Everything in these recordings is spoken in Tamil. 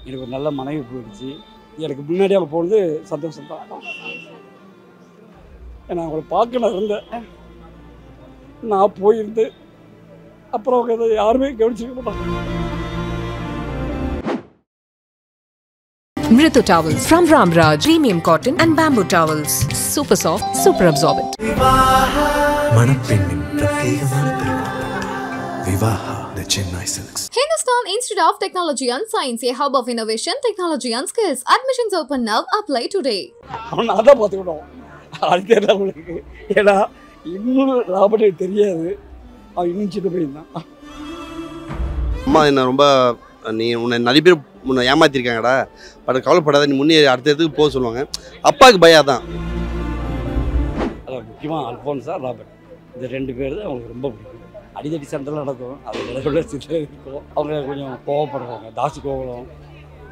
எனக்கு ஒரு நல்ல மனைவி போயிடுச்சு. எனக்கு முன்னாடி அவங்க போனது சந்தோஷம் தான். ஏன்னா அவங்கள பார்க்க நான் இருந்தேன். நான் போயிருந்து அப்புறம் அவங்க அதை யாருமே கவனிச்சிக்க மாட்டாங்க. Mritu Towels from Ramraj, premium cotton and bamboo towels. Super soft, super absorbent. மணப்பெண்ணின் பிரத்யேகமான திருமணம் Vivaha the Chennai Silks. Hindustan Institute of Technology and Science, a hub of innovation, technology and skills. Admissions open now. Apply today. அவன் அதை பார்த்துக்கிட்டோம். அது தெரியல அவங்களுக்கு. ஏன்னா இன்னும் ராபர்ட் தெரியாது. அவன் இன்னும் சின்ன பையன் தான். அம்மா என்ன ரொம்ப உன்னை நிறைய பேர் முன்ன ஏமாத்திருக்காங்கடா, பட் கவலைப்படாத, நீ முன்னே அடுத்த இடத்துக்கு போக சொல்லுவாங்க. அப்பாவுக்கு பயம் தான். அதான் முக்கியமாக அல்ஃபோன்ஸா ராபர்ட், இந்த 2 பேர் தான் அவங்களுக்கு ரொம்ப பிடிக்கும். அடிதடி சண்டைலாம் நடக்கும், அது விளையாட சில இருக்கும். அவங்க கொஞ்சம் கோவப்படுவாங்க, தாசி கோவலம்,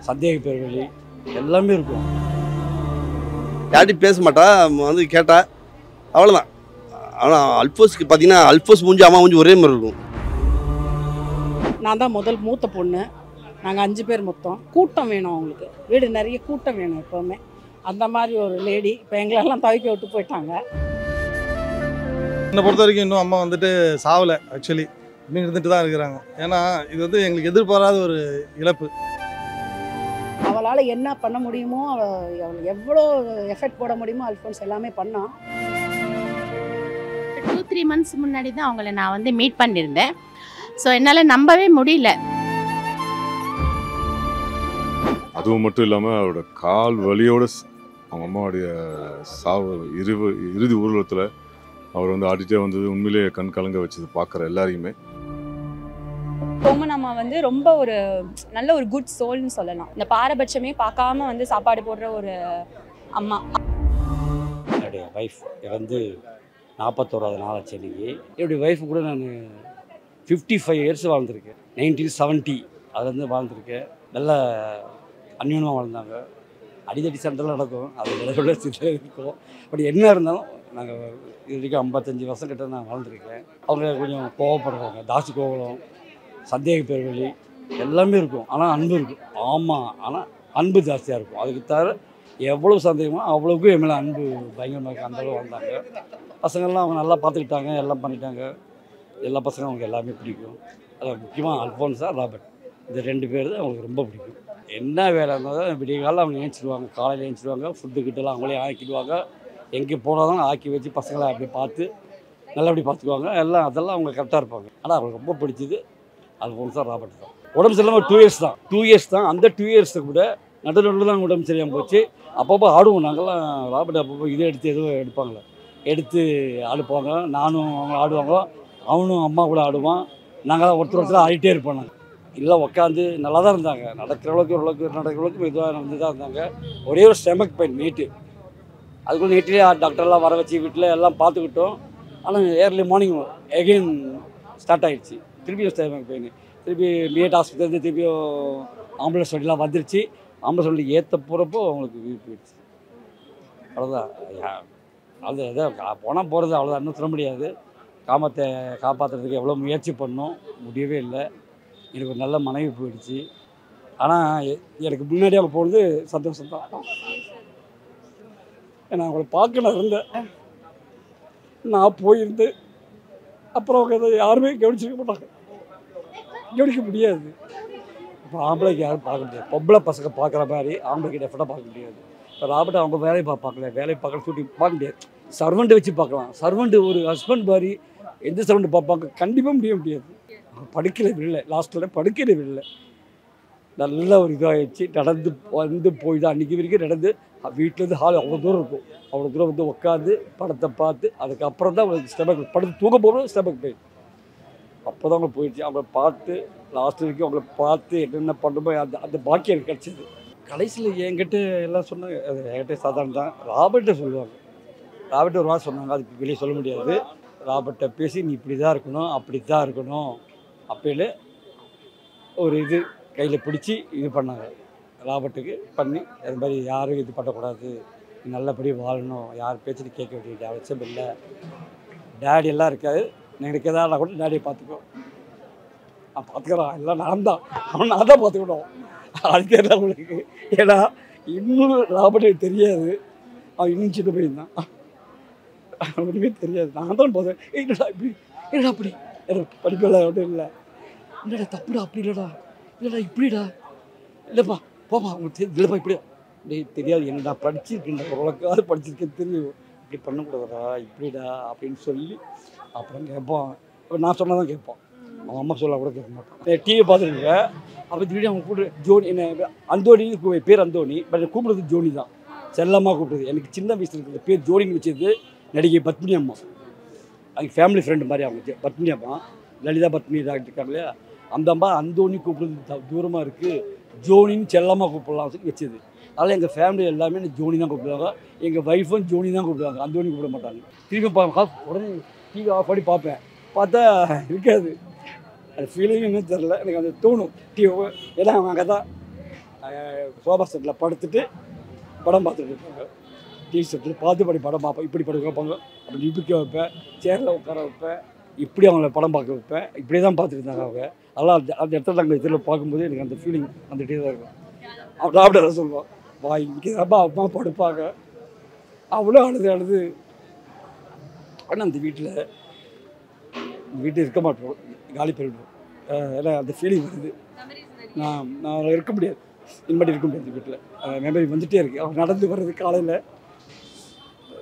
சந்தேக பேர்வழி எல்லாமே இருக்கும். யார்ட்டையும் பேச மாட்டா, வந்து கேட்டா அவ்வளோதான். ஆனால் அல்ஃபோஸ்க்கு பார்த்தீங்கன்னா அல்ஃபோஸ் மூஞ்சி அம்மா மூஞ்சி ஒரே மாதிரி இருக்கும். நான் தான் மூத்த பொண்ணு. நாங்கள் 5 பேர் மொத்தம். கூட்டம் வேணும் அவங்களுக்கு, வீடு நிறைய கூட்டம் வேணும் எப்போவுமே. அந்த மாதிரி ஒரு லேடி இப்போ எங்களெல்லாம் துவைக்க விட்டு போயிட்டாங்க. என்னை பொறுத்த வரைக்கும் இன்னும் அம்மா வந்துட்டு சாவலை, ஆக்சுவலி இன்னும் இருந்துட்டு தான் இருக்கிறாங்க. ஏன்னா இது வந்து எங்களுக்கு எதிர்பாராத ஒரு இழப்பு. அவளால் என்ன பண்ண முடியுமோ, அவள் எவ்வளோ எஃபெக்ட் போட முடியுமோ அல்ஃபோன்ஸ் எல்லாமே பண்ணான். 2-3 months முன்னாடி தான் அவங்கள நான் வந்து மீட் பண்ணியிருந்தேன். ஸோ என்னால் நம்பவே முடியல. அதுவும் மட்டும் இல்லாமல் அவரோட கால் வலியோட அவங்க அம்மாவுடைய சாவு இறுதி ஊர்வலத்தில் அவர் வந்து ஆடிட்டே வந்தது உண்மையிலேயே கண் கலங்க வச்சது பார்க்குற எல்லாரையுமே. கோமன் அம்மா வந்து ரொம்ப ஒரு நல்ல ஒரு குட் சோல்னு சொல்லலாம். இந்த பாரபட்சமே பார்க்காம வந்து சாப்பாடு போடுற ஒரு அம்மா. என்னுடைய ஒய்ஃப் இறந்து 41வது நாள் ஆச்சு இன்னைக்கு. என்னுடைய ஒய்ஃபு கூட நான் 55 years வாழ்ந்துருக்கேன். 1970 அதுலேருந்து வாழ்ந்துருக்கேன். நல்ல அந்யோன்யமாக வாழ்ந்தாங்க. அடிதடி சண்டைலாம் நடக்கும், அது விளையாட சில இருக்கும். பட் என்ன இருந்தாலும் நாங்கள் இது வரைக்கும் 55 வருஷம் கிட்ட நான் வாழ்ந்துருக்கேன். அவங்க கொஞ்சம் கோவப்படுவாங்க, தாசி கோவலம், சந்தேக பேர்வழி எல்லாமே இருக்கும். ஆனால் அன்பு இருக்கும். ஆமாம், ஆனால் அன்பு ஜாஸ்தியாக இருக்கும். அதுக்கு தவிர எவ்வளோ சந்தேகமோ அவ்வளோக்கும் என் மேலே அன்பு பயங்கரமாக இருக்குது. அந்தளவு வாழ்ந்தாங்க. பசங்கள்லாம் அவங்க நல்லா பார்த்துக்கிட்டாங்க, எல்லாம் பண்ணிட்டாங்க. எல்லா பசங்களும் அவங்களுக்கு எல்லாமே பிடிக்கும். அதான் முக்கியமாக அல்ஃபோன்ஸா ராபர்ட், இந்த 2 பேர் தான் அவங்களுக்கு ரொம்ப பிடிக்கும். என்ன வேலை இருந்தாலும் விடிய காலையில் அவங்க ஏஞ்சிடுவாங்க, காலையில் ஏஞ்சிடுவாங்க, ஃபுட்டுக்கிட்டலாம் அவங்களே ஆக்கிடுவாங்க. எங்கே போனாலும் ஆக்கி வச்சு பசங்களை அப்படி பார்த்து நல்லபடி பார்த்துக்குவாங்க. எல்லாம் அதெல்லாம் அவங்க கரெக்டாக இருப்பாங்க. ஆனால் அவங்களுக்கு ரொம்ப பிடிச்சது அல்ஃபோன்ஸா ராபர்ட் தான். உடம்பு சரியில்லாமல் 2 years தான். 2 years தான். அந்த 2 years கூட நடுநடுவில் தான் உடம்பு சரியாமல் போச்சு. அப்பப்போ ஆடுவோம் நாங்கள்லாம். ராபர்ட் அப்பப்போ இதை எடுத்து எதுவும் எடுப்பாங்களே, எடுத்து ஆடுப்பாங்க. நானும் அவங்க ஆடுவாங்க, அவனும் அம்மா கூட ஆடுவான். நாங்கள் ஒருத்தர் ஆடிட்டே இருப்போம். நாங்கள் இல்லை உட்காந்து நல்லா தான் இருந்தாங்க. நடக்கிற அளவுக்கு மெதுவாக நடந்து தான் இருந்தாங்க. ஒரே ஒரு ஸ்டெமக் பெயின் நைட்டு. அதுக்குள்ளே நைட்லேயே டாக்டர்லாம் வர வச்சு வீட்டில் எல்லாம் பார்த்துக்கிட்டோம். ஆனால் ஏர்லி மார்னிங் எகெயின் ஸ்டார்ட் ஆகிடுச்சு. திருப்பியும் ஸ்டெமக் பெயின். திருப்பி பிஎட் ஹாஸ்பிட்டல் திருப்பியும் ஆம்புலன்ஸ் வண்டிலாம் வந்துருச்சு. ஆம்புலன்ஸ் வண்டி ஏற்ற போகிறப்போ அவங்களுக்கு வீடு போயிடுச்சு. அவ்வளோதான். அதான் போனால் போகிறது, அவ்வளோதான். இன்னும் சொல்ல முடியாது. காமத்தை காப்பாற்றுறதுக்கு எவ்வளோ முயற்சி பண்ணோம், முடியவே இல்லை. எனக்கு ஒரு நல்ல மனைவி போயிடுச்சு. ஆனால் எனக்கு முன்னாடி அவங்க போனது சந்தோஷம் தான். ஏன்னா அவங்கள பார்க்க நான் இருந்தேன். நான் போயிருந்து அப்புறம் அவங்க அதை யாருமே கவனிச்சிக்க மாட்டாங்க, கவனிக்க முடியாது. இப்போ ஆம்பளைக்கு யாரும் பார்க்க முடியாது. பொம்பளை பசங்க பார்க்குற மாதிரி ஆம்பளைக்கு டெஃபரெண்டாக பார்க்க முடியாது. இப்போ ராபர்ட் அவங்க வேலையை பார்க்கல, வேலையை பார்க்கல ஷூட்டிங் பார்க்க முடியாது. சர்வெண்ட்டை வச்சு பார்க்கலாம். சர்வெண்ட்டு ஒரு ஹஸ்பண்ட் மாதிரி எந்த சர்வெண்ட்டு பார்ப்பாங்க, கண்டிப்பாக முடியாது. படுக்கையில் விடலை, லாஸ்ட்டில் படுக்கையில் விடலை. நல்ல ஒரு இதாகிடுச்சு. நடந்து வந்து போய் தான் அன்றைக்கி வரைக்கும் நடந்து வீட்டிலேருந்து ஹால் அவ்வளோ தூரம் இருக்கும். அவ்வளோ தூரம் வந்து உட்காந்து படத்தை பார்த்து அதுக்கப்புறம் தான் அவங்களுக்கு ஸ்டெமக் படுத்து தூங்க போகணும். ஸ்டெமக் பெயின் அப்போ தான் அவங்க போயிடுச்சு. அவங்கள பார்த்து லாஸ்ட் வரைக்கும் அவங்கள பார்த்து என்னென்ன பண்ணுமோ அந்த பாக்கியம் எனக்கு கிடச்சிது. கடைசியில் என்கிட்ட எல்லாம் சொன்னாங்க, அது என்கிட்ட சாதாரண தான். ராபர்ட்டை சொல்லுவாங்க. ராபர்ட்டை ஒரு வாரம் சொன்னாங்க, அதுக்கு வெளியே சொல்ல முடியாது. ராபர்ட்டை பேசி நீ இப்படி தான் இருக்கணும், அப்படி தான் இருக்கணும் அப்படின்னு ஒரு இது கையில் பிடிச்சி இது பண்ணாங்க. ராபர்ட்டுக்கு பண்ணி அது மாதிரி யாரும் இது பண்ணக்கூடாது, நல்லபடி வாழணும், யார் பேச்சுட்டு கேட்க வேண்டிய அவசியம் இல்லை. டேடி எல்லாம் இருக்காது, எனக்கு எதாவது கூட டேடியை பார்த்துக்கோ, நான் பார்த்துக்கிறேன், எல்லாம் நான் தான், அவன் நான் தான் பார்த்துக்கணும் அது தெரியல அவங்களுக்கு. ஏன்னா இன்னும் ராபர்ட் தெரியாது, அவன் இன்னும் சின்ன பையன் தான், அவனுக்குமே தெரியாது. நான் தான் போதேன், என்னடா இப்படி, என்னடா அப்படி, எனக்கு படிப்பெல்லாம் ஒன்றும் இல்லை, என்னடா தப்புடா, அப்படி இல்லைடா, இல்லைடா இப்படிடா, இல்லைப்பா போப்பா உங்களுக்கு இல்லைப்பா இப்படியா, அப்படி தெரியாது, என்னடா படிச்சிருக்கேன்டா, ஓரளவுக்காவது படிச்சிருக்கேன்னு தெரியும், இப்படி பண்ணக்கூடாதுடா இப்படிடா அப்படின்னு சொல்லி அப்புறம் கேட்பான். நான் சொன்னால் தான் கேட்பான், அவன் அம்மா சொல்ல கூட கேட்க மாட்டான். டிவி பார்த்துருக்கேன், அப்போ திடீர்னு அவங்க கூப்பிட்டு ஜோனி, என்ன அந்தோனின்னு பேர் அந்தோனி, பட் கூப்பிடுறது ஜோனி தான், செல்லம்மா கூப்பிடுது. எனக்கு சின்ன வயசில் இருக்கிற பேர் ஜோனின்னு வச்சது நடிகை பத்மினி அம்மா, அவங்க ஃபேமிலி ஃப்ரெண்டு மாதிரி அவங்க பத்மினி அம்மா, லலிதா பத்மினி டாக்டர் இருக்காங்க இல்லையா, அந்த அம்மா அந்தோனி கூப்பிடுறது தூரமாக இருக்குது, ஜோனின்னு செல்லம்மா கூப்பிடலாம் சொல்லி வச்சது. அதனால் எங்கள் ஃபேமிலி எல்லாமே ஜோனி தான் கூப்பிடுவாங்க, எங்கள் ஒய்ஃபும் ஜோனி தான் கூப்பிடுவாங்க, அந்தோனி கூப்பிட மாட்டாங்க. திரும்பி உடனே டிவி ஆஃப் பண்ணி பார்ப்பேன், பார்த்தா இருக்காது. அது ஃபீலிங் என்ன தெரில, எனக்கு அது தோணும். டிவி எல்லாம் அவங்க அங்கே தான் சோபா செட்டில் படுத்துட்டு படம் பார்த்துட்டு இருப்பாங்க, டிவி செட்டில் பார்த்து படம் பார்ப்பேன், இப்படி படுக்க வைப்பாங்க, அப்படி நிற்க வைப்பேன், சேரில் உட்கார வைப்பேன், இப்படி அவங்கள படம் பார்க்க வைப்பேன், இப்படியே தான் பார்த்துட்டு இருந்தாங்க அவங்க. அதெல்லாம் அந்த இடத்துல நாங்கள் இதில் பார்க்கும்போது எனக்கு அந்த ஃபீலிங் வந்துகிட்டே தான் இருக்கும். அவன் சாப்பிட சொல்லுவான், வா இங்கே அம்மா அம்மா படுப்பாங்க, அவ்வளோ அழுது. ஆனால் அந்த வீட்டில் இருக்க மாட்டோம், காலி போயிடுவோம். ஏன்னா அந்த ஃபீலிங் வருது, நான் இருக்க முடியாது, இனிமேட்டு இருக்க முடியாது வீட்டில். மெமரி வந்துகிட்டே இருக்குது, அவன் நடந்து வர்றது காலையில்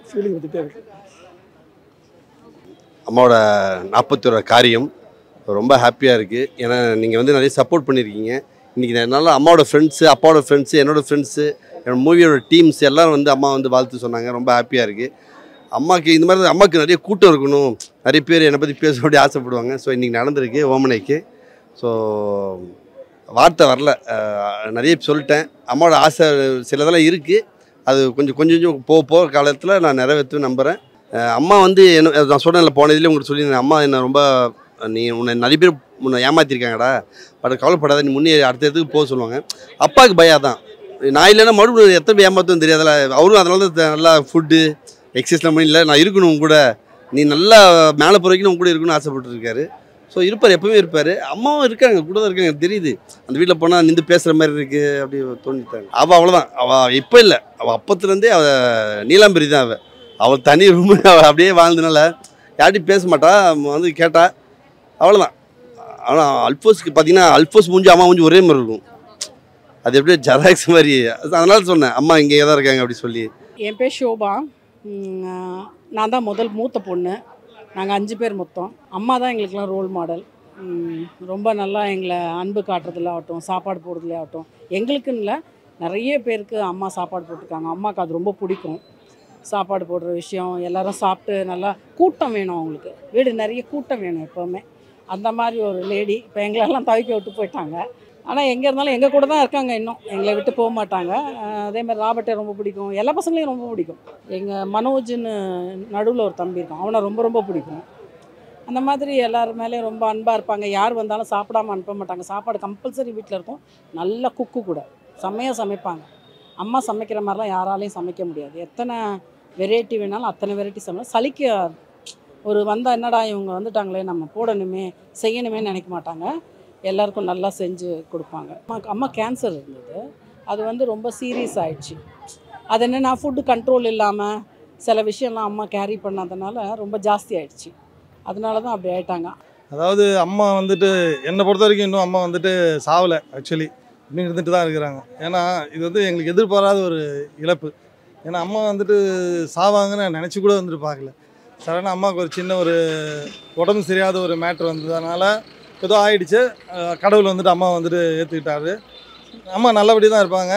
ஃபீலிங் வந்துகிட்டே இருக்குது. அம்மாவோட 41 காரியம் ரொம்ப ஹாப்பியாக இருக்குது. ஏன்னா நீங்கள் வந்து நிறைய சப்போர்ட் பண்ணியிருக்கீங்க. இன்றைக்கி என்னால் அம்மாவோட ஃப்ரெண்ட்ஸு, அப்பாவோட ஃப்ரெண்ட்ஸு, என்னோடய ஃப்ரெண்ட்ஸு, என்னோடய மூவியோட டீம்ஸ் எல்லோரும் வந்து அம்மா வந்து வாழ்த்து சொன்னாங்க. ரொம்ப ஹாப்பியாக இருக்குது. அம்மாவுக்கு இந்த மாதிரி அம்மாவுக்கு நிறைய கூட்டம் இருக்கணும், நிறைய பேர் என்னை பற்றி பேச அப்படி ஆசைப்படுவாங்க. ஸோ இன்றைக்கி நடந்திருக்கு ஓமனைக்கு. ஸோ வார்த்தை வரல, நிறைய சொல்லிட்டேன். அம்மாவோட ஆசை சிலதெல்லாம் இருக்குது, அது கொஞ்சம் கொஞ்சம் போகிற காலத்தில் நான் நிறைவேற்று நம்புகிறேன். அம்மா வந்து என்ன நான் சொன்னேன்ல, போனதுலேயே உங்களுக்கு சொல்லியிருந்தேன், அம்மா என்னை ரொம்ப உன்னை நிறைய பேர் உன்னை ஏமாற்றிருக்காங்கடா, பட் கவலைப்படாத, நீ முன்னே அடுத்த இடத்துக்கு போக சொல்லுவாங்க. அப்பாவுக்கு பயம் தான், நான் இல்லைன்னா மறுபடியும் எத்தனை பேர் ஏமாற்றும் தெரியாதுல்ல. அவரும் அதனால தான் நல்லா ஃபுட்டு எக்ஸசைஸ்லாம் பண்ணி இல்லை, நான் இருக்கணும் கூட, நீ நல்லா மேலே போகிற வரைக்கும் கூட இருக்கணும்னு ஆசைப்பட்டுருக்காரு. ஸோ இருப்பார், எப்பவுமே இருப்பார். அம்மாவும் இருக்காங்க, கூட தான் இருக்காங்க, தெரியுது. அந்த வீட்டில் போனால் நின்று பேசுகிற மாதிரி இருக்குது, அப்படி தோணிட்டாங்க. அவள் அவ்வளோதான், அவள் இப்போ இல்லை, அவள் அப்பத்துலேருந்தே அவள் நீலாம்பரி தான். அவள் தனி ரூமு, அவள் அப்படியே வாழ்ந்தனால யார்ட்டையும் பேச மாட்டா, வந்து கேட்டா அவ்வளோதான். ஆனால் அல்ஃபோஸ்க்கு பார்த்தீங்கன்னா அல்ஃபோஸ் மூஞ்சி அம்மா மூஞ்சி ஒரே மாதிரி இருக்கும், அது எப்படியே ஜெராக்ஸ் மாதிரி. அதனால சொன்னேன் அம்மா இங்கே தான் இருக்காங்க அப்படி சொல்லி. என் பேர் ஷோபா, நான் தான் மூத்த பொண்ணு. நாங்கள் 5 பேர் மொத்தம். அம்மா தான் எங்களுக்கெல்லாம் ரோல் மாடல். ரொம்ப நல்லா எங்களை அன்பு காட்டுறதுல ஆகட்டும், சாப்பாடு போடுறதுல ஆகட்டும், எங்களுக்குன்னு இல்லை, நிறைய பேருக்கு அம்மா சாப்பாடு போட்டிருக்காங்க. அம்மாவுக்கு அது ரொம்ப பிடிக்கும், சாப்பாடு போடுற விஷயம். எல்லோரும் சாப்பிட்டு நல்லா கூட்டம் வேணும் அவங்களுக்கு, வீடு நிறைய கூட்டம் வேணும் எப்போவுமே. அந்த மாதிரி ஒரு லேடி. இப்போ எங்களெல்லாம் துவைக்க விட்டு போயிட்டாங்க, ஆனால் எங்கே இருந்தாலும் எங்கள் கூட தான் இருக்காங்க, இன்னும் எங்களை விட்டு போக மாட்டாங்க. அதேமாதிரி ராபர்ட்டை ரொம்ப பிடிக்கும், எல்லா பசங்களையும் ரொம்ப பிடிக்கும். எங்கள் மனோஜ்னு நடுவில் ஒரு தம்பி இருக்கும், அவனை ரொம்ப ரொம்ப பிடிக்கும். அந்த மாதிரி எல்லோரும் மேலேயும் ரொம்ப அன்பாக இருப்பாங்க. யார் வந்தாலும் சாப்பிடாமல் அனுப்ப மாட்டாங்க. சாப்பாடு கம்பல்சரி வீட்டில் இருக்கும். நல்ல குக்கு கூட, செம்மையாக சமைப்பாங்க. அம்மா சமைக்கிற மாதிரிலாம் யாராலையும் சமைக்க முடியாது. எத்தனை வெரைட்டி வேணாலும் அத்தனை வெரைட்டி சமையல். சலிக்க ஒரு வந்தால் என்னடா இவங்க வந்துட்டாங்களே, நம்ம போடணுமே செய்யணுமே நினைக்க மாட்டாங்க. எல்லாருக்கும் நல்லா செஞ்சு கொடுப்பாங்க. அம்மா கேன்சர் இருந்தது, அது வந்து ரொம்ப சீரியஸ் ஆகிடுச்சு. அது என்னென்னா ஃபுட்டு கண்ட்ரோல் இல்லாமல் சில விஷயம்லாம் அம்மா கேரி பண்ணாதனால ரொம்ப ஜாஸ்தி ஆகிடுச்சு. அதனால தான் அப்படி ஆகிட்டாங்க. அதாவது அம்மா வந்துட்டு என்னை பொறுத்த வரைக்கும் இன்னும் அம்மா வந்துட்டு சாவலை, ஆக்சுவலி இன்னும் இருந்துட்டு தான் இருக்கிறாங்க. ஏன்னா இது வந்து எங்களுக்கு எதிர்பாராத ஒரு இழப்பு. ஏன்னா அம்மா வந்துட்டு சாவாங்கன்னு நான் நினச்சி கூட வந்துட்டு பார்க்கல. சடனாக அம்மாவுக்கு ஒரு சின்ன ஒரு உடம்பு சரியாத ஒரு மேட்ரு வந்ததுனால ஏதோ ஆகிடுச்சு. கடவுள் வந்துட்டு அம்மா வந்துட்டு ஏற்றுக்கிட்டாரு. அம்மா நல்லபடி தான் இருப்பாங்க.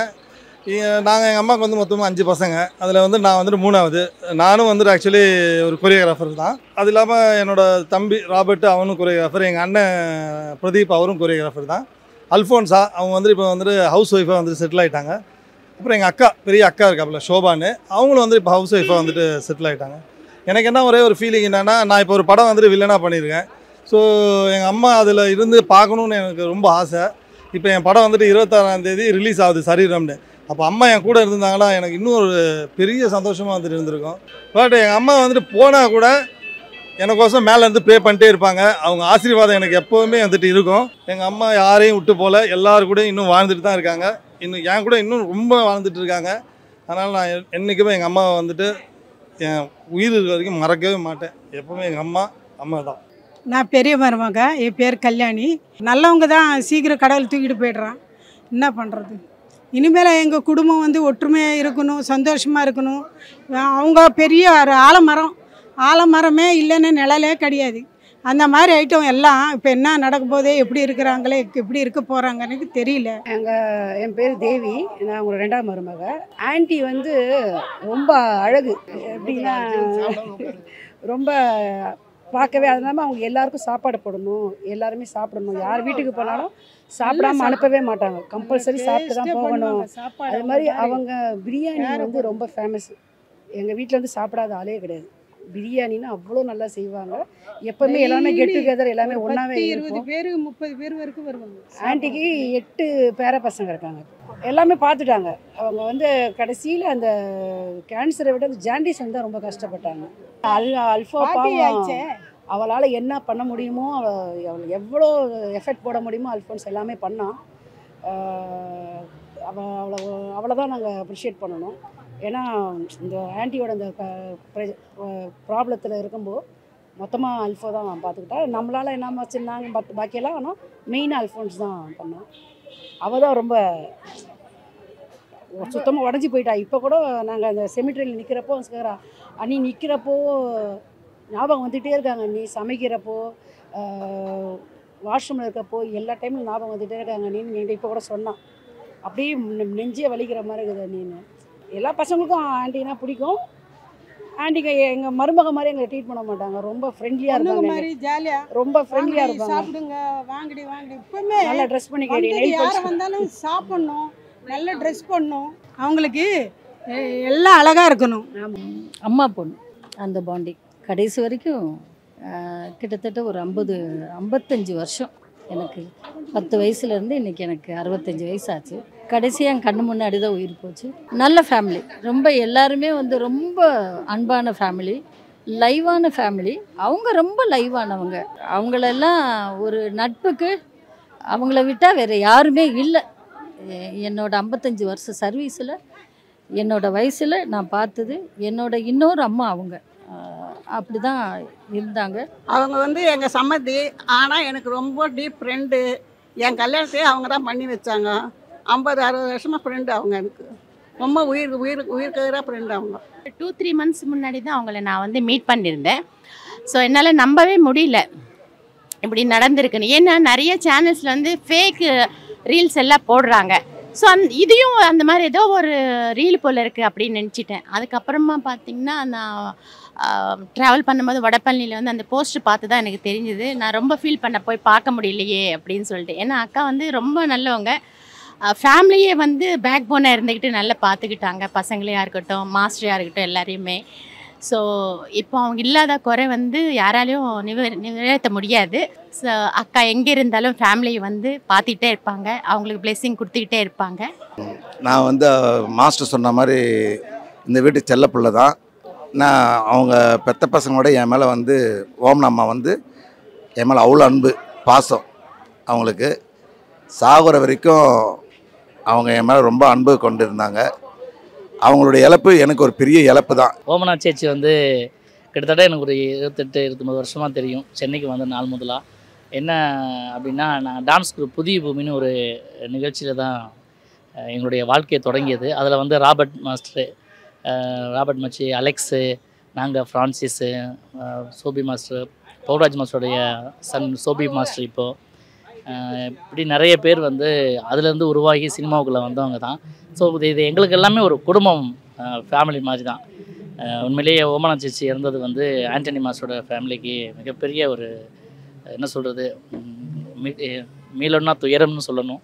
நாங்கள் எங்கள் அம்மாவுக்கு வந்து மொத்தமாக 5 பசங்க. அதில் வந்து நான் வந்துட்டு 3வது. நானும் வந்துட்டு ஆக்சுவலி ஒரு கொரியோகிராஃபர் தான். அது இல்லாமல் என்னோடய தம்பி ராபர்ட், அவனும் கொரியோகிராஃபர். எங்கள் அண்ணன் பிரதீப், அவரும் கொரியோகிராஃபர் தான். அல்ஃபோன்ஸா அவங்க வந்துட்டு இப்போ வந்துட்டு ஹவுஸ் ஒய்ஃபாக வந்துட்டு செட்டில் ஆகிட்டாங்க. அப்புறம் எங்கள் அக்கா, பெரிய அக்கா இருக்காப்புல ஷோபான்னு, அவங்களும் வந்துட்டு இப்போ ஹவுஸ் ஒய்ஃபாக வந்துட்டு செட்டில் ஆகிட்டாங்க. எனக்கு என்ன ஒரே ஒரு ஃபீலிங் என்னென்னா, நான் இப்போ ஒரு படம் வந்துட்டு வில்லனாக பண்ணியிருக்கேன். ஸோ எங்கள் அம்மா அதில் இருந்து பார்க்கணுன்னு எனக்கு ரொம்ப ஆசை. இப்போ என் படம் வந்துட்டு 26ஆம் தேதி ரிலீஸ் ஆகுது, சரீரம்னு. அப்போ அம்மா என் கூட இருந்தாங்கன்னா எனக்கு இன்னும் ஒரு பெரிய சந்தோஷமாக வந்துட்டு இருந்திருக்கும். பட் எங்கள் அம்மா வந்துட்டு போனால் கூட எனக்கோசம் மேலேருந்து ப்ரே பண்ணிட்டே இருப்பாங்க. அவங்க ஆசீர்வாதம் எனக்கு எப்போவுமே வந்துட்டு இருக்கும். எங்கள் அம்மா யாரையும் விட்டு போகல, எல்லாரும் கூட இன்னும் வாழ்ந்துட்டு தான் இருக்காங்க. இன்னும் என் கூட இன்னும் ரொம்ப வாழ்ந்துட்டு இருக்காங்க. அதனால் நான் என்றைக்குமே எங்கள் அம்மாவை வந்துட்டு என் உயிர் இருக்கிற வரைக்கும் மறக்கவே மாட்டேன். எப்போவுமே எங்கள் அம்மா தான். நான் பெரிய மருமக, என் பேர் கல்யாணி. நல்லவங்க தான் சீக்கிரம் கடவுள் தூக்கிட்டு போய்ட்றான். என்ன பண்ணுறது? இனிமேல் எங்கள் குடும்பம் வந்து ஒற்றுமையாக இருக்கணும், சந்தோஷமாக இருக்கணும். அவங்க பெரிய ஒரு ஆலமரமே இல்லைன்னு நிழலே கிடையாது. அந்த மாதிரி ஐட்டம் எல்லாம் இப்போ என்ன நடக்க போதே, எப்படி இருக்கிறாங்களே, எப்படி இருக்க போகிறாங்கன்னு தெரியல. என் பேர் தேவி, நான் உங்களோட 2ஆம் மருமக. ஆன்ட்டி வந்து ரொம்ப அழகு, எப்படின்னா ரொம்ப பார்க்கவே. அது இல்லாமல் அவங்க எல்லாருக்கும் சாப்பாடு போடணும், எல்லாருமே சாப்பிடணும். யார் வீட்டுக்கு போனாலும் சாப்பிடாம அனுப்பவே மாட்டாங்க, கம்பல்சரி சாப்பிட்டு தான் போகணும். அது மாதிரி அவங்க பிரியாணி வந்து ரொம்ப ஃபேமஸ். எங்கள் வீட்டில் வந்து சாப்பிடாத ஆளே கிடையாது. பிரியாணின்னா அவ்வளோ நல்லா செய்வாங்க. எப்போவுமே எல்லாமே கெட் டுகெதர், எல்லாமே ஒன்றாவே 20 பேர் 30 பேர் வரைக்கும் வருவாங்க. ஆன்ட்டிக்கு 8 பேர பசங்க இருக்காங்க. எல்லாமே பார்த்துட்டாங்க. அவங்க வந்து கடைசியில் அந்த கேன்சரை விட அந்த ஜாண்டிஸ் வந்து ரொம்ப கஷ்டப்பட்டாங்க. அல்ஃபா பாவம், அவளால் என்ன பண்ண முடியுமோ, அவள் எவ்வளோ எஃபெக்ட் போட முடியுமோ அல்ஃபோன்ஸ் எல்லாமே பண்ணான். அவளை தான் நாங்கள் அப்ரிஷியேட் பண்ணணும். ஏன்னா இந்த ஆன்ட்டியோட அந்த ப்ராப்ளத்தில் இருக்கும்போது மொத்தமாக அல்ஃபோ தான் பார்த்துக்கிட்டா. நம்மளால் என்ன சின்னாங்க பாக்கியெல்லாம், ஆனால் மெயினாக அல்ஃபோன்ஸ் தான் பண்ணோம். அவள் தான் ரொம்ப சுத்தமாக உடஞ்சி போயிட்டா. இப்போ கூட நாங்கள் அந்த செமிட்ரியில் நிற்கிறப்போ கேட்குறா, அண்ணி நிற்கிறப்போ ஞாபகம் வந்துகிட்டே இருக்காங்க, நீ சமைக்கிறப்போ வாஷ்ரூமில் இருக்கப்போ எல்லா டைமும் ஞாபகம் வந்துகிட்டே இருக்காங்க நீ இப்போ கூட சொன்னான். அப்படியே நெஞ்சே வலிக்கிற மாதிரி இருக்குது நீன்னு. எல்லா பசங்களுக்கும் ஆண்டினா பிடிக்கும். ஆண்டிக்கு எங்கள் மருமக மாதிரி எங்களை ட்ரீட் பண்ண மாட்டாங்க. ரொம்ப ஃப்ரெண்ட்லியாக இருப்பாங்க, மாதிரி ஜாலியாக ரொம்ப ஃப்ரெண்ட்லியாக இருப்பாங்க. சாப்பிடுங்க, வாங்கடி இப்போவுமே நல்லா ட்ரெஸ் பண்ணிக்கிட்டு யாரை வந்தாலும் சாப்பிட்ணும், நல்லா ட்ரெஸ் பண்ணணும். அவங்களுக்கு எல்லாம் அழகாக இருக்கணும். அம்மா பொண்ணு அந்த பாண்டிங் கடைசி வரைக்கும் கிட்டத்தட்ட ஒரு 55 வருஷம். எனக்கு 10 வயசுலேருந்து இன்றைக்கி எனக்கு 65 வயசு ஆச்சு. கடைசியாக என் கண்ணு முன்னாடி தான் உயிர் போச்சு. நல்ல ஃபேமிலி, ரொம்ப எல்லாருமே வந்து ரொம்ப அன்பான ஃபேமிலி, லைவான ஃபேமிலி. அவங்க ரொம்ப லைவானவங்க. அவங்களெல்லாம் ஒரு நட்புக்கு அவங்கள விட்டால் வேறு யாருமே இல்லை. என்னோட 55 வருஷம் சர்வீஸில் என்னோட வயசில் நான் பார்த்தது என்னோட இன்னொரு அம்மா. அவங்க அப்படி தான் இருந்தாங்க. அவங்க வந்து எங்கள் சம்மதி, ஆனால் எனக்கு ரொம்ப டீப் ஃப்ரெண்டு. என் கல்யாணத்தையே அவங்க தான் பண்ணி வச்சாங்க. 50-60 வருஷமாக ஃப்ரெண்டு அவங்க. எனக்கு ரொம்ப உயிர்க்கறாக ஃப்ரெண்டு அவங்க. 2-3 months முன்னாடி தான் அவங்கள நான் வந்து மீட் பண்ணியிருந்தேன். ஸோ என்னால் நம்பவே முடியல இப்படி நடந்திருக்குன்னு. ஏன்னா நிறைய சேனல்ஸில் வந்து ஃபேக் ரீல்ஸ் எல்லாம் போடுறாங்க. ஸோ இதையும் அந்த மாதிரி ஏதோ ஒரு ரீல் போல் இருக்குது அப்படின்னு நினச்சிட்டேன். அதுக்கப்புறமா பார்த்திங்கன்னா நான் ட்ராவல் பண்ணும்போது வடபழனியில் வந்து அந்த போஸ்ட்டு பார்த்து தான் எனக்கு தெரிஞ்சுது. நான் ரொம்ப ஃபீல் பண்ண, போய் பார்க்க முடியலையே அப்படின்னு சொல்லிட்டு. ஏன்னா அக்கா வந்து ரொம்ப நல்லவங்க. ஃபேமிலியே வந்து பேக் போனாக இருந்துக்கிட்டு நல்லா பார்த்துக்கிட்டாங்க. பசங்களையாக இருக்கட்டும், மாஸ்டரையாக இருக்கட்டும், எல்லாரையுமே. ஸோ இப்போ அவங்க இல்லாத குறை வந்து யாராலையும் நிறைவேற்ற முடியாது. ஸோ அக்கா எங்கே இருந்தாலும் ஃபேமிலியை வந்து பார்த்துக்கிட்டே இருப்பாங்க, அவங்களுக்கு பிளெஸ்ஸிங் கொடுத்துக்கிட்டே இருப்பாங்க. நான் வந்து மாஸ்டர் சொன்ன மாதிரி இந்த வீட்டு செல்ல பிள்ளை தான். நான் அவங்க பெத்த பசங்களோட என் மேலே வந்து ஓமனா அம்மா வந்து என் மேலே அவ்வளோ அன்பு பாசம். அவங்களுக்கு சாகுற வரைக்கும் அவங்க என் மேலே ரொம்ப அன்பு கொண்டு இருந்தாங்க. அவங்களுடைய இழப்பு எனக்கு ஒரு பெரிய இழப்பு தான். ஓமனா சேச்சி வந்து கிட்டத்தட்ட எனக்கு ஒரு 28-29 வருஷமாக தெரியும். சென்னைக்கு வந்து நாள் முதலாக என்ன அப்படின்னா, நான் டான்ஸ் குரூப் புதிய பூமின்னு ஒரு நிகழ்ச்சியில் தான் எங்களுடைய வாழ்க்கையை தொடங்கியது. அதில் வந்து ராபர்ட் மச்சி, அலெக்ஸு, நாங்கள் ஃப்ரான்சிஸு, சோபி மாஸ்டர், பௌராஜ் மாஸ்டருடைய சன் சோபி மாஸ்டர், இப்போது இப்படி நிறைய பேர் வந்து அதுலேருந்து உருவாகி சினிமாவுக்குள்ளே வந்தவங்க தான். ஸோ இது எங்களுக்கு எல்லாமே ஒரு குடும்பம், ஃபேமிலி மாதிரி தான். உண்மையிலேயே ஓமனா சேச்சி இறந்தது வந்து ஆண்டனி மாஸ்டரோட ஃபேமிலிக்கு மிகப்பெரிய ஒரு என்ன சொல்கிறது, மீளொன்னா துயரம்னு சொல்லணும்.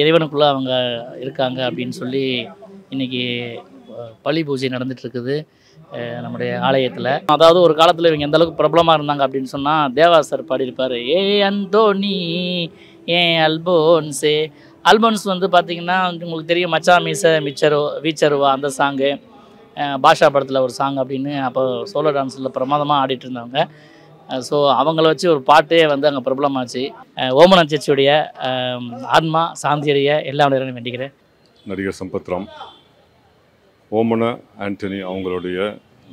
இறைவனுக்குள்ளே அவங்க இருக்காங்க அப்படின்னு சொல்லி இன்றைக்கி பலி பூஜை நடந்துகிட்ருக்குது நம்முடைய ஆலயத்தில். அதாவது ஒரு காலத்தில் இவங்க எந்தளவுக்கு பிரபலமாக இருந்தாங்க அப்படின்னு சொன்னால், தேவா சார் பாடியிருப்பார், ஏ அந்தோனி ஏ அல்போன்ஸே. அல்போன்ஸ் வந்து பார்த்திங்கன்னா உங்களுக்கு தெரியும், மச்சா மீச வீச்சருவா அந்த சாங்கு. பாஷா படத்தில் ஒரு சாங் அப்படின்னு அப்போ சோலோ டான்ஸில் பிரமாதமாக ஆடிட்டு இருந்தாங்க. ஸோ அவங்கள வச்சு ஒரு பாட்டே வந்து அங்கே பிரபலமாச்சு. ஓமனா சேச்சியுடைய ஆன்மா சாந்தியடைய எல்லா நேரம் வேண்டிக்கிறேன். நடிகர் சம்பத் ராம், ஓமனா ஆண்டனி அவங்களுடைய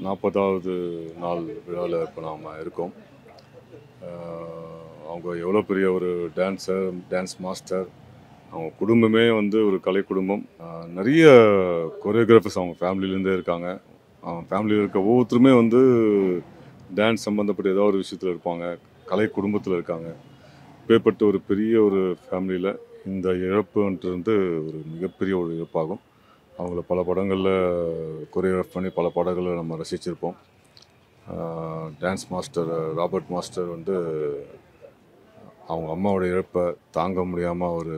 40வது நாள் விழாவில் இப்போ நாம் இருக்கோம். அவங்க எவ்வளோ பெரிய ஒரு டான்ஸ் மாஸ்டர், அவங்க குடும்பமே வந்து ஒரு கலை குடும்பம். நிறைய கொரியோகிராஃபர்ஸ் அவங்க ஃபேமிலியிலேருந்தே இருக்காங்க. அவங்க ஃபேமிலியில் இருக்க ஒவ்வொருத்தருமே வந்து டான்ஸ் சம்மந்தப்பட்ட ஏதோ ஒரு விஷயத்தில் இருப்பாங்க, கலை குடும்பத்தில் இருக்காங்க. இப்பேற்பட்ட ஒரு பெரிய ஒரு ஃபேமிலியில் இந்த இழப்புன்றது ஒரு மிகப்பெரிய ஒரு இழப்பாகும். அவங்கள பல படங்களில் கொரியோகிராஃப் பண்ணி பல படங்களை நம்ம ரசிச்சிருப்போம். டான்ஸ் மாஸ்டர் ராபர்ட் மாஸ்டர் வந்து அவங்க அம்மாவோட இழப்பை தாங்க முடியாமல்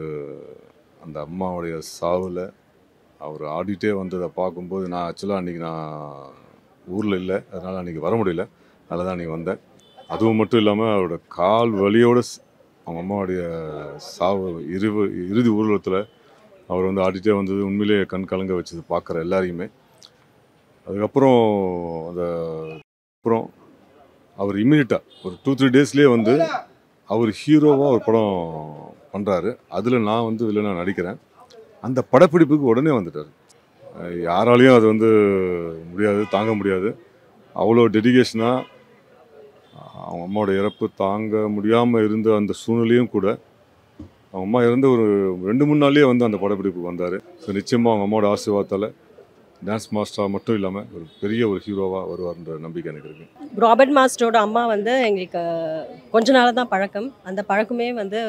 அந்த அம்மாவுடைய சாவில் அவர் ஆடிட்டே வந்ததை பார்க்கும்போது நான் ஆக்சுவலாக அன்றைக்கி நான் ஊரில் இல்லை, அதனால் அன்றைக்கி வர முடியல, அதில் தான் அன்றைக்கி வந்தேன். அதுவும் மட்டும் இல்லாமல் அவரோட கால் வலியோடு அவங்க அம்மாவுடைய சாவு இறுதி ஊர்வலத்தில் அவர் வந்து ஆடிட்டே வந்தது உண்மையிலே கண் கலங்க வச்சது பார்க்குற எல்லாரையுமே. அதுக்கப்புறம் அப்புறம் அவர் இம்மிடியட்டாக ஒரு 2-3 டேஸ்லேயே வந்து அவர் ஹீரோவாக ஒரு படம் பண்ணுறாரு. அதில் நான் வந்து வில்லனாக நடிக்கிறேன். அந்த படப்பிடிப்புக்கு உடனே வந்துட்டார். யாராலையும் அது வந்து முடியாது, தாங்க முடியாது. அவ்வளோ டெடிகேஷனாக அவங்க அம்மாவோட இறப்பு தாங்க முடியாமல் இருந்த அந்த சூழ்நிலையும் கூட அவங்க அம்மா இறந்து ஒரு 2-3 நாள்லேயே வந்து அந்த படப்பிடிப்புக்கு வந்தார். ஸோ நிச்சயமாக அவங்க அம்மாவோட ஆசீர்வாதத்தால் டான்ஸ் மாஸ்டராக மட்டும் இல்லாமல் ஒரு பெரிய ஒரு ஹீரோவாக வருவார்ன்ற நம்பிக்கை எனக்கு இருக்குது. ராபர்ட் மாஸ்டரோட அம்மா வந்து எங்களுக்கு கொஞ்ச நாளாக தான் பழக்கம். அந்த பழக்கமே வந்து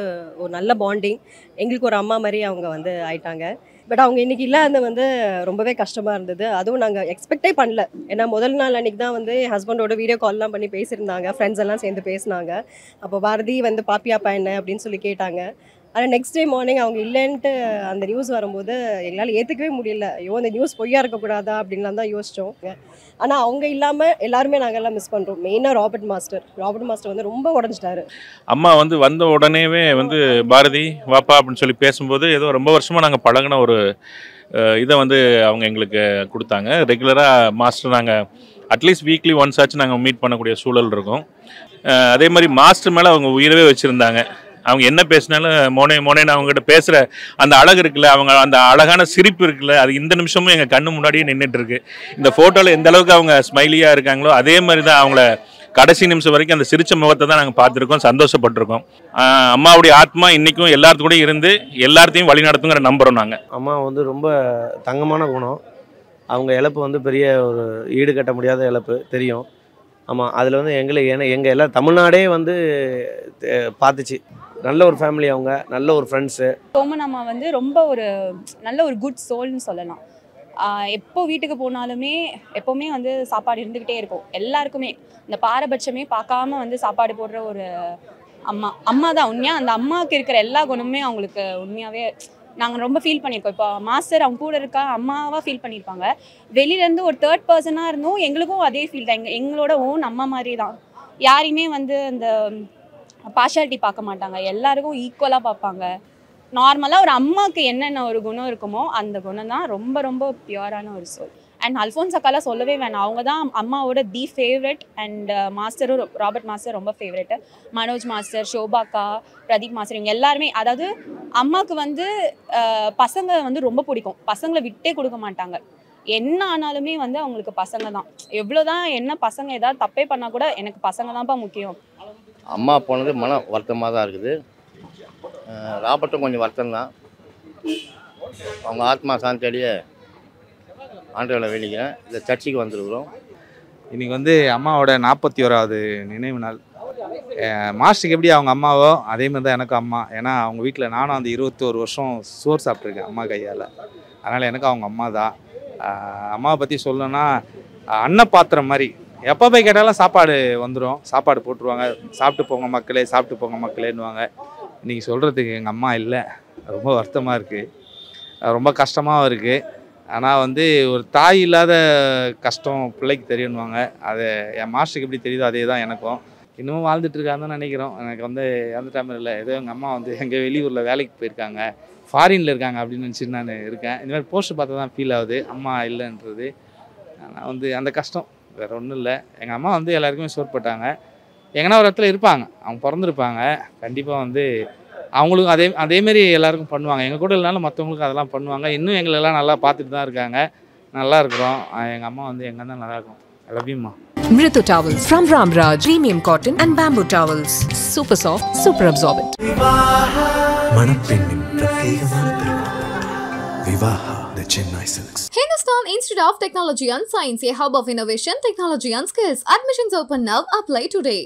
ஒரு நல்ல பாண்டிங். எங்களுக்கு ஒரு அம்மா மாதிரி அவங்க வந்து ஆயிட்டாங்க. பட் அவங்க இன்றைக்கி இல்லாத வந்து ரொம்பவே கஷ்டமாக இருந்தது. அதுவும் நாங்கள் எக்ஸ்பெக்டே பண்ணல. ஏன்னா முதல் நாள் அன்றைக்கி தான் வந்து என் ஹஸ்பண்டோட வீடியோ கால்லாம் பண்ணி பேசியிருந்தாங்க, ஃப்ரெண்ட்ஸ் எல்லாம் சேர்ந்து பேசினாங்க. அப்போ பாரதி வந்து பாப்பியாப்பா என்ன அப்படின்னு சொல்லி கேட்டாங்க. ஆனால் நெக்ஸ்ட் டே மார்னிங் அவங்க இல்லைன்ட்டு அந்த நியூஸ் வரும்போது எங்களால் ஏற்றுக்கவே முடியல. ஐயோ அந்த நியூஸ் பொய்யா இருக்கக்கூடாதா அப்படின்லாம் தான் யோசித்தோம். ஆனால் அவங்க இல்லாமல் எல்லாருமே நாங்கள் எல்லாம் மிஸ் பண்ணுறோம். மெயினாக ராபர்ட் மாஸ்டர் வந்து ரொம்ப உடஞ்சிட்டாரு. அம்மா வந்து வந்த உடனேவே வந்து பாரதி வாப்பா அப்படின்னு சொல்லி பேசும்போது ஏதோ ரொம்ப வருஷமாக நாங்கள் பழகின ஒரு இதை வந்து அவங்க எங்களுக்கு கொடுத்தாங்க. ரெகுலராக மாஸ்டர் நாங்கள் அட்லீஸ்ட் வீக்லி ஒன்ஸ் ஆச்சு நாங்கள் மீட் பண்ணக்கூடிய சூழல் இருக்கும். அதே மாதிரி மாஸ்டர் மேலே அவங்க உயிரவே வச்சுருந்தாங்க. அவங்க என்ன பேசினாலும் மோனேன்னு அவங்ககிட்ட பேசுகிற அந்த அழகு இருக்குல்ல, அவங்க அந்த அழகான சிரிப்பு இருக்குல்ல, அது இந்த நிமிஷமும் எங்கள் கண்ணு முன்னாடியே நின்றுட்டு இருக்கு. இந்த ஃபோட்டோவில் எந்த அளவுக்கு அவங்க ஸ்மைலியாக இருக்காங்களோ அதே மாதிரி தான் அவங்கள கடைசி நிமிஷம் வரைக்கும் அந்த சிரிச்ச முகத்தை தான் நாங்கள் பார்த்துருக்கோம், சந்தோஷப்பட்டிருக்கோம். அம்மாவுடைய ஆத்மா இன்றைக்கும் எல்லாத்து கூட இருந்து எல்லாத்தையும் வழி நடத்துங்கிற நம்புகிறோம் நாங்கள். அம்மா வந்து ரொம்ப தங்கமான குணம். அவங்க இழப்பு வந்து பெரிய ஒரு ஈடுகட்ட முடியாத இழப்பு தெரியும். ஆமாம், அதில் வந்து எங்கள் எல்லாம் தமிழ்நாடே வந்து பார்த்துச்சு. நல்ல ஒரு ஃபேமிலி, அவங்க நல்ல ஒரு ஃப்ரெண்ட்ஸு. ஓமன் அம்மா வந்து ரொம்ப நல்ல ஒரு குட் சோல்னு சொல்லலாம். எப்போ வீட்டுக்கு போனாலுமே எப்போவுமே வந்து சாப்பாடு இருந்துக்கிட்டே இருக்கும் எல்லாருக்குமே. இந்த பாரபட்சமே பார்க்காம வந்து சாப்பாடு போடுற ஒரு அம்மா தான் உண்மையாக. அந்த அம்மாவுக்கு இருக்கிற எல்லா குணமுமே அவங்களுக்கு உண்மையாகவே நாங்கள் ரொம்ப ஃபீல் பண்ணியிருக்கோம். இப்போ மாஸ்டர் அவங்க கூட இருக்கா அம்மாவாக ஃபீல் பண்ணியிருப்பாங்க. வெளியிலேருந்து ஒரு தேர்ட் பர்சனாக இருந்தும் எங்களுக்கும் அதே ஃபீல் தான். எங்களோட ஓன் அம்மா மாதிரி தான். யாரையுமே வந்து அந்த பார்ஷாலிட்டி பார்க்க மாட்டாங்க, எல்லாருக்கும் ஈக்குவலாக பார்ப்பாங்க. நார்மலாக ஒரு அம்மாவுக்கு என்னென்ன ஒரு குணம் இருக்குமோ அந்த குணம் தான் ரொம்ப ரொம்ப பியூரான ஒரு சோல். அண்ட் அல்ஃபோன்ஸ் அக்காலாம் சொல்லவே வேணாம், அவங்க தான் அம்மாவோட தி ஃபேவரட். அண்ட் மாஸ்டரும் ராபர்ட் மாஸ்டர் ரொம்ப ஃபேவரெட்டு. மனோஜ் மாஸ்டர், ஷோபாக்கா, பிரதீப் மாஸ்டர், இவங்க எல்லாருமே. அதாவது அம்மாவுக்கு வந்து பசங்க வந்து ரொம்ப பிடிக்கும், பசங்களை விட்டே கொடுக்க மாட்டாங்க. என்ன ஆனாலுமே வந்து அவங்களுக்கு பசங்க தான். எவ்வளோதான் என்ன பசங்க ஏதாவது தப்பே பண்ணால் கூட எனக்கு பசங்க தான்ப்பா முக்கியம். அம்மா போனது மன வருத்தமாக தான் இருக்குது. ராபர்ட்டும் கொஞ்சம் வருத்தம் தான். அவங்க ஆத்மா சாந்தியடைய ஆண்டவரை வேண்டிக்கிறேன். இந்த சர்ச்சுக்கு வந்துருக்குறோம். இன்றைக்கி வந்து அம்மாவோட 41வது நினைவு நாள். மாஸ்டருக்கு எப்படி அவங்க அம்மாவோ அதே மாதிரி தான் எனக்கு அம்மா. ஏன்னா அவங்க வீட்டில் நானும் அந்த 21 வருஷம் சோறு சாப்பிட்ருக்கேன் அம்மா கையால். அதனால் எனக்கு அவங்க அம்மா தான். அம்மாவை பற்றி சொல்லணும்னா அன்ன பாத்திரம் மாதிரி. எப்போ போய் கேட்டாலும் சாப்பாடு வந்துடும், சாப்பாடு போட்டுருவாங்க. சாப்பிட்டு போங்க மக்களே, சாப்பிட்டு போங்க மக்களேன்னுவாங்க. இன்றைக்கி சொல்கிறதுக்கு எங்கள் அம்மா இல்லை. ரொம்ப வருத்தமாக இருக்குது, ரொம்ப கஷ்டமாகவும் இருக்குது. ஆனால் வந்து ஒரு தாய் இல்லாத கஷ்டம் பிள்ளைக்கு தெரியுன்னுவாங்க. அதை என் மாஸ்டருக்கு எப்படி தெரியுதோ அதே தான் எனக்கும். இன்னமும் வாழ்ந்துட்டுருக்கான்னு நினைக்கிறோம். எனக்கு வந்து அந்த டைமில் இல்லை, ஏதோ எங்கள் அம்மா வந்து எங்கள் வெளியூரில் வேலைக்கு போயிருக்காங்க, ஃபாரினில் இருக்காங்க அப்படின்னு நினச்சிட்டு நான் இருக்கேன். இந்தமாதிரி போஸ்ட் பார்த்தா தான் ஃபீல் ஆகுது அம்மா இல்லைன்றது. ஆனால் வந்து அந்த கஷ்டம் வேறு ஒன்றும் இல்லை. எங்கள் அம்மா வந்து எல்லாருக்குமே சோறு போட்டாங்க. எங்கன்னா ஒரு இடத்துல இருப்பாங்க, அவங்க பிறந்திருப்பாங்க. கண்டிப்பாக வந்து அவங்களுக்கும் அதேமாரி எல்லாருக்கும் பண்ணுவாங்க. எங்கள் கூட இல்லைனாலும் மற்றவங்களுக்கும் அதெல்லாம் பண்ணுவாங்க. இன்னும் எங்களெல்லாம் நல்லா பார்த்துட்டு தான் இருக்காங்க. நல்லா இருக்கிறோம். எங்கள் அம்மா வந்து எங்கே தான் நல்லா இருக்கும். I love you, Ma. Mritu Towels from Ramraj. Premium cotton and bamboo towels. Super soft, super absorbent. மணப்பெண்ணின் பிரத்யேகமான திருமணம் Vivaha the Chennai Silks. Hindustan Institute of Technology and Science, a hub of innovation, technology and skills. Admissions open now. Apply today.